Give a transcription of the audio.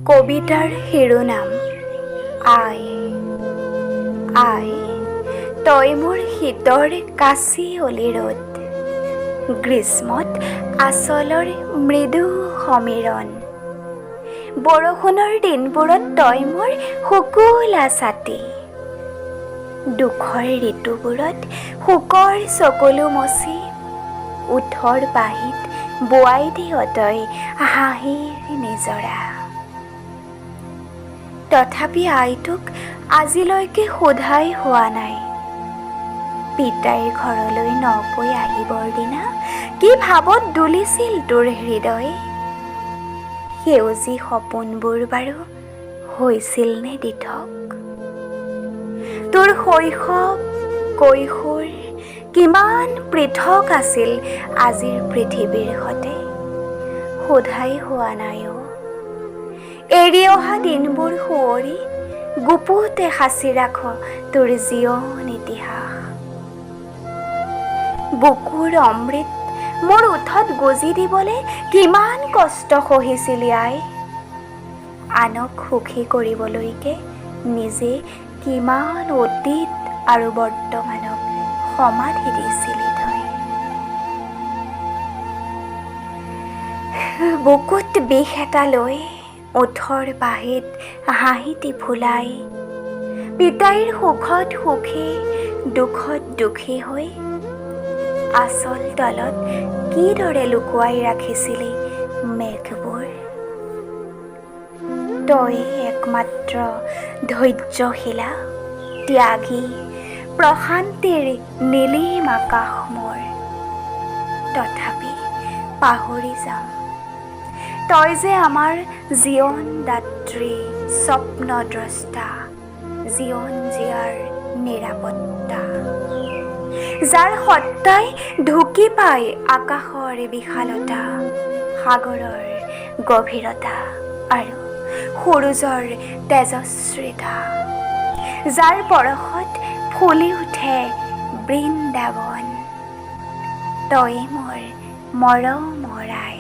কবিতাৰ শিৰোনাম আই। আই, তই মোৰ শীতৰ কাচি অলি ৰ'দ, গ্ৰীষ্মত আচলৰ মৃদু সমীৰণ, বৰষুণৰ দিনবোৰত তই মোৰ শুকুলা ছাতি, দুখৰ ঋতুবোৰত শোকৰ চকুলো মচি ওঠৰ পাহিত বোৱাই দিয় তই হাঁহিৰ নিজৰা। তথাপি আইটোক আজিলৈকে সোধাই হোৱা নাই, পিতাইৰ ঘৰলৈ নকৈ আহিবৰ দিনা কি ভাৱত দুলিছিল তোৰ হৃদয়? সেউজী সপোনবোৰ বাৰু হৈছিল নে দিঠক? তোৰ শৈশৱ কৈশোৰ কিমান পৃথক আছিল আজিৰ পৃথিৱীৰ সতে? সোধাই হোৱা নাই অ'। এৰি অহা দিনবোৰ সোঁৱৰি গুপুতে সাঁচি ৰাখ তোৰ জীৱন ইতিহাস। বুকুৰ অমৃত মোৰ ওঠত গুজি দিবলে কিমান কষ্ট সহিছিলি আই? আনক সুখী কৰিবলৈকে নিজে কিমান অতীত আৰু বৰ্তমানক সমাধি দিছিলি তই। বুকুত বিষ এটা লৈ ওঠৰ পাহিত হাঁহিটি ফুলাই, পিতাইৰ সুখত সুখী দুখত দুখী হৈ আচল তলত কিদৰে লুকুৱাই ৰাখিছিলি মেঘবোৰ? তই একমাত্ৰ ধৈৰ্যশীলা ত্যাগী প্ৰশান্তিৰ নীলিম আকাশ মোৰ। তথাপি পাহৰি যাওঁ তই যে আমাৰ জীৱনদাত্ৰী স্বপ্নদ্ৰষ্টা, জীৱন জীয়াৰ নিৰাপত্তা, যাৰ সত্তাই ঢুকি পায় আকাশৰ বিশালতা, সাগৰৰ গভীৰতা আৰু সূৰুজৰ তেজস্বিতা, যাৰ পৰশত ফুলি উঠে বৃন্দাবন। তই মোৰ মৰমৰ আই।